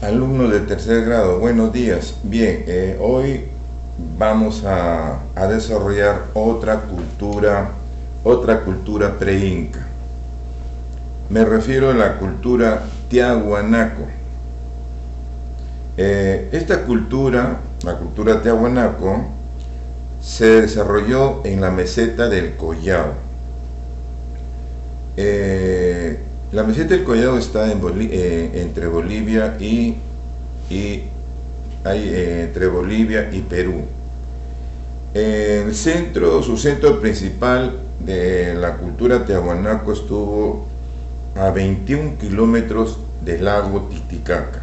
Alumnos de tercer grado, buenos días. Bien, hoy vamos a desarrollar otra cultura pre-inca. Me refiero a la cultura Tiahuanaco. Esta cultura, la cultura Tiahuanaco, se desarrolló en la meseta del Collao. La meseta del Collao está entre Bolivia entre Bolivia y Perú. Su centro principal de la cultura Tiahuanaco estuvo a 21 kilómetros del lago Titicaca.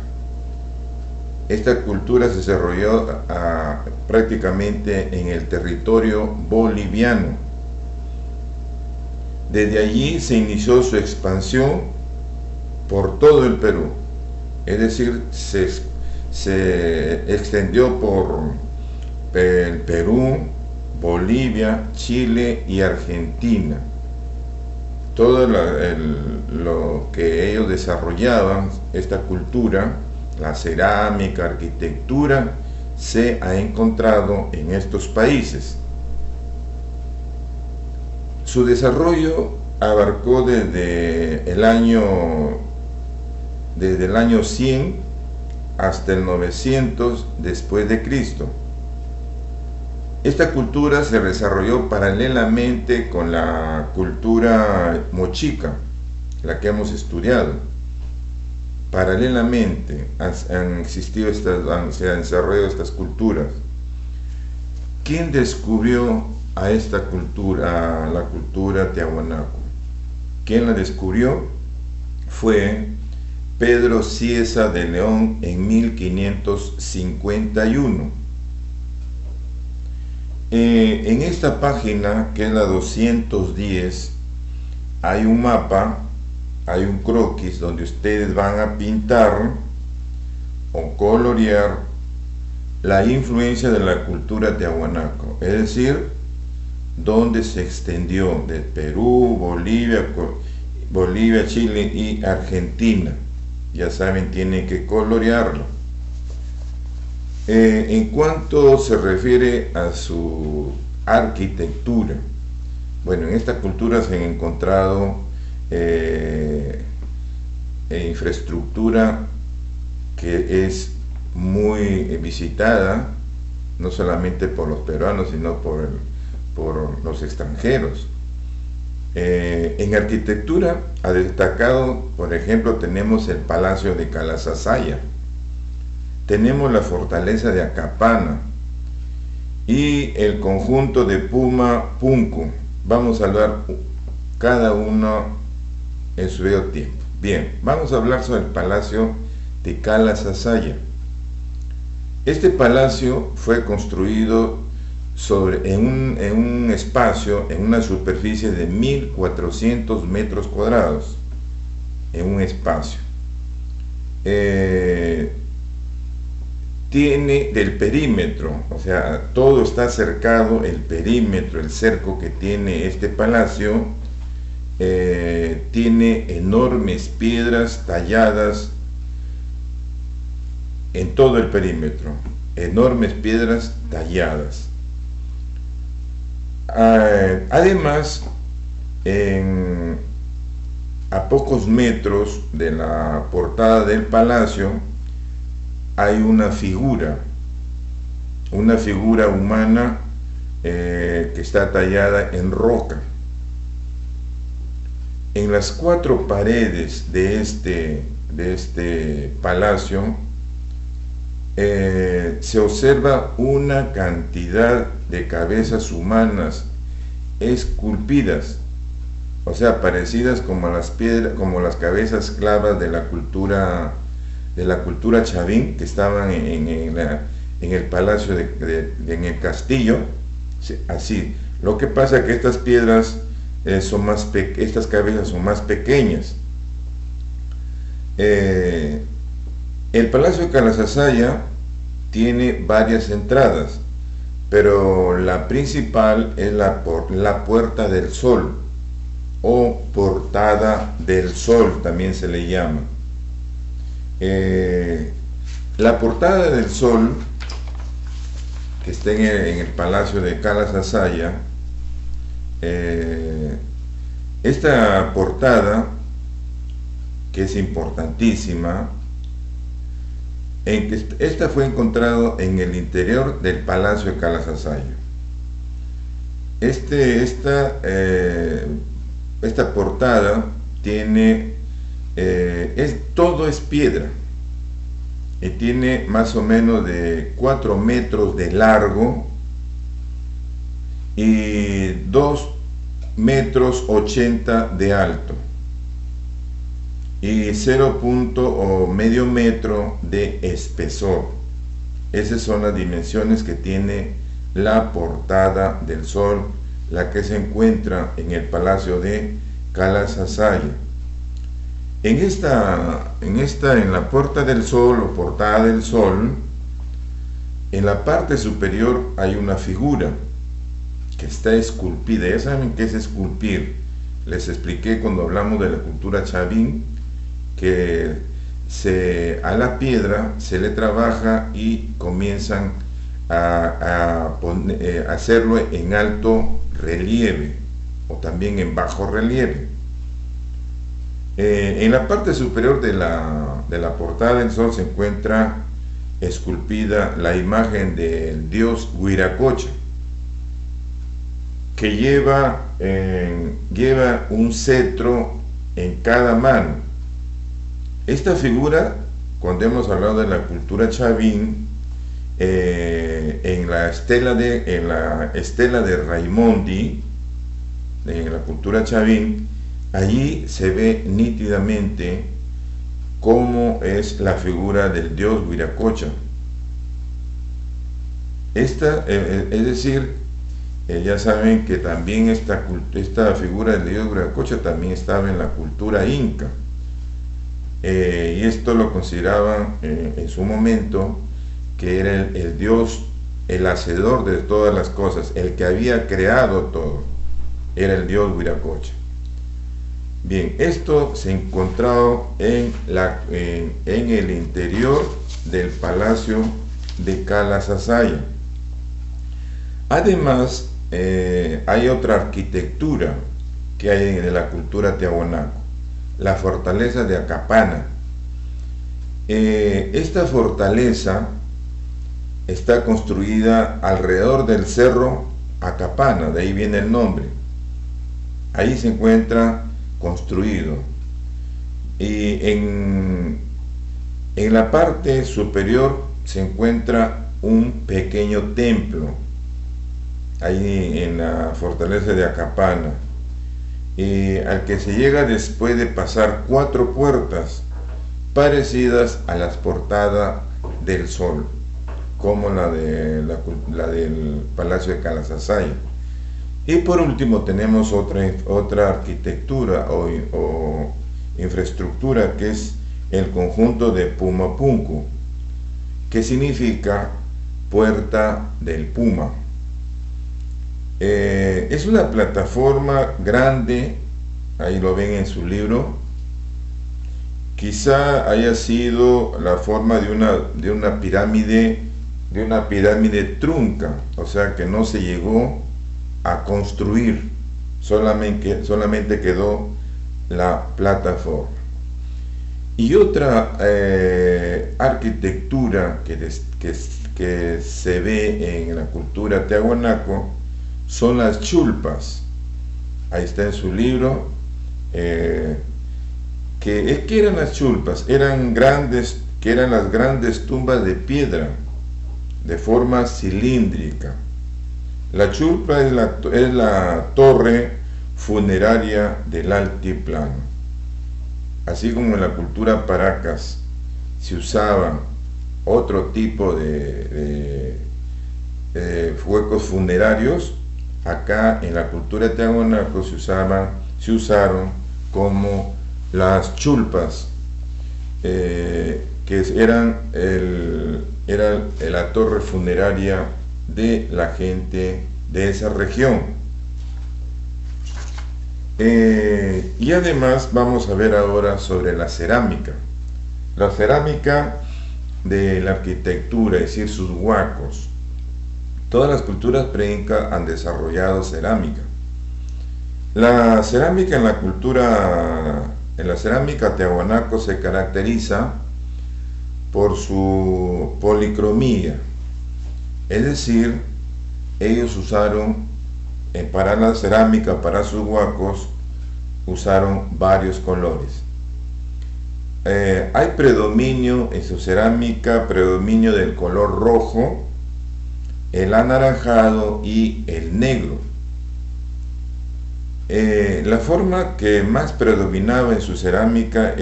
Esta cultura se desarrolló prácticamente en el territorio boliviano. Desde allí se inició su expansión por todo el Perú, es decir, se extendió por el Perú, Bolivia, Chile y Argentina. Todo lo que ellos desarrollaban, esta cultura, la cerámica, arquitectura, se ha encontrado en estos países. Su desarrollo abarcó desde el año 100 hasta el 900 después de Cristo. Esta cultura se desarrolló paralelamente con la cultura mochica, la que hemos estudiado. Paralelamente se han desarrollado estas culturas. ¿Quién descubrió a esta cultura, a la cultura Tiahuanaco? ¿Quién la descubrió? Fue Pedro Cieza de León en 1551. En esta página, que es la 210, hay un mapa, hay un croquis donde ustedes van a pintar o colorear la influencia de la cultura Tiahuanaco, es decir, donde se extendió de Perú, Bolivia, Chile y Argentina. Ya saben, tienen que colorearlo. En cuanto se refiere a su arquitectura, bueno, en esta cultura se han encontrado infraestructura que es muy visitada, no solamente por los peruanos, sino por los extranjeros. En arquitectura ha destacado, por ejemplo, tenemos el Palacio de Calasasaya, tenemos la fortaleza de Acapana y el conjunto de Puma Punku. Vamos a hablar cada uno en su debido tiempo. Bien, vamos a hablar sobre el Palacio de Calasasaya. Este palacio fue construido en un espacio, en una superficie de 1400 metros cuadrados, en un espacio. Tiene del perímetro, o sea, todo está cercado, el perímetro, el cerco que tiene este palacio, tiene enormes piedras talladas en todo el perímetro, enormes piedras talladas. Además, a pocos metros de la portada del palacio hay una figura humana que está tallada en roca. En las cuatro paredes de este palacio se observa una cantidad de cabezas humanas esculpidas, o sea, parecidas como las cabezas clavas de la cultura chavín, que estaban en el palacio en el castillo. Así. Lo que pasa es que estas piedras estas cabezas son más pequeñas. El Palacio de Calasasaya tiene varias entradas, pero la principal es la Puerta del Sol, o Portada del Sol también se le llama. La portada del sol, que está en el Palacio de Calasasaya, esta portada, que es importantísima, esta fue encontrado en el interior del Palacio de Calasasaya. Esta portada tiene, todo es piedra, y tiene más o menos de 4 metros de largo y 2 metros 80 de alto y 0. o medio metro de espesor. Esas son las dimensiones que tiene la portada del sol, la que se encuentra en el Palacio de Calasasaya. En la puerta del sol o portada del sol, en la parte superior hay una figura que está esculpida. Ya saben qué es esculpir. Les expliqué cuando hablamos de la cultura chavín que a la piedra se le trabaja y comienzan a hacerlo en alto relieve o también en bajo relieve. En la parte superior de la portada del sol se encuentra esculpida la imagen del dios Huiracocha, que lleva un cetro en cada mano. Esta figura, cuando hemos hablado de la cultura chavín, en la estela de Raimondi, en la cultura chavín, allí se ve nítidamente cómo es la figura del dios Huiracocha. Es decir, ya saben que también esta figura del dios Huiracocha también estaba en la cultura inca, y esto lo consideraban en su momento que era el dios, el hacedor de todas las cosas, el que había creado todo, era el dios Huiracocha. Bien, esto se encontraba en el interior del Palacio de Calasasaya. Además, hay otra arquitectura que hay en la cultura tiahuanaco, la fortaleza de Acapana. Esta fortaleza está construida alrededor del cerro Acapana, de ahí viene el nombre. Ahí se encuentra construido, y en la parte superior se encuentra un pequeño templo, ahí en la fortaleza de Acapana, al que se llega después de pasar 4 puertas parecidas a las portadas del sol, como la del Palacio de Calasasaya. Y por último tenemos otra arquitectura o infraestructura, que es el conjunto de Pumapunku, que significa puerta del puma. Es una plataforma grande, ahí lo ven en su libro. Quizá haya sido la forma de una pirámide trunca, o sea que no se llegó a construir, solamente quedó la plataforma. Y otra arquitectura que se ve en la cultura tiahuanaco son las chulpas. Ahí está en su libro. ¿Qué eran las chulpas? Eran las grandes tumbas de piedra de forma cilíndrica. La chulpa es la torre funeraria del altiplano. Así como en la cultura paracas se usaba otro tipo de huecos funerarios, acá en la cultura tiahuanaco se usaron como las chulpas, que eran la torre funeraria de la gente de esa región. Y además vamos a ver ahora sobre la cerámica. La cerámica de la arquitectura, es decir, sus huacos. Todas las culturas pre-inca han desarrollado cerámica. La cerámica en la cerámica Tiahuanaco se caracteriza por su policromía, es decir, ellos usaron, para la cerámica, para sus huacos, usaron varios colores. Hay predominio en su cerámica, predominio del color rojo, el anaranjado y el negro. La forma que más predominaba en su cerámica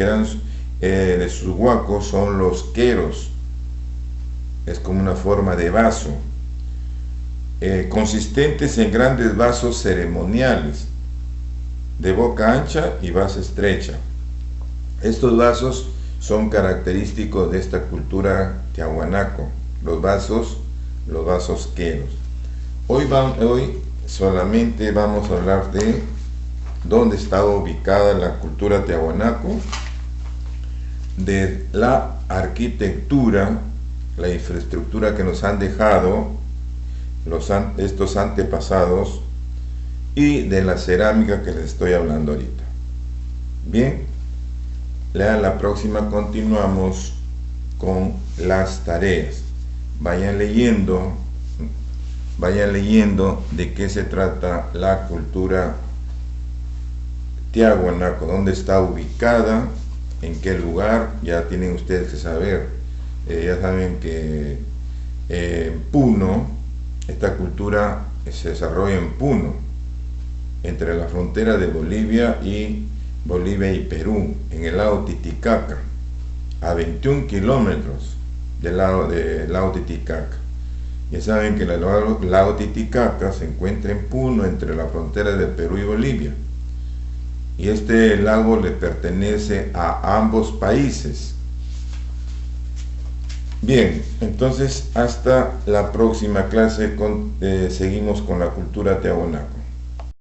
de sus huacos son los queros. Es como una forma de vaso, consistentes en grandes vasos ceremoniales, de boca ancha y base estrecha. Estos vasos son característicos de esta cultura Tiahuanaco, los vasos queros. Hoy solamente vamos a hablar de dónde está ubicada la cultura Tiahuanaco, de la arquitectura, la infraestructura que nos han dejado estos antepasados y de la cerámica que les estoy hablando ahorita. Bien, la próxima continuamos con las tareas. Vayan leyendo de qué se trata la cultura Tiahuanaco, dónde está ubicada, en qué lugar. Ya tienen ustedes que saber, ya saben que Puno, esta cultura se desarrolla en Puno, entre la frontera de Bolivia y Perú, en el lago Titicaca, a 21 kilómetros del lago Titicaca. Ya saben que el lago Titicaca se encuentra en Puno, entre la frontera de Perú y Bolivia, y este lago le pertenece a ambos países. Bien, entonces hasta la próxima clase seguimos con la cultura Tiahuanaco.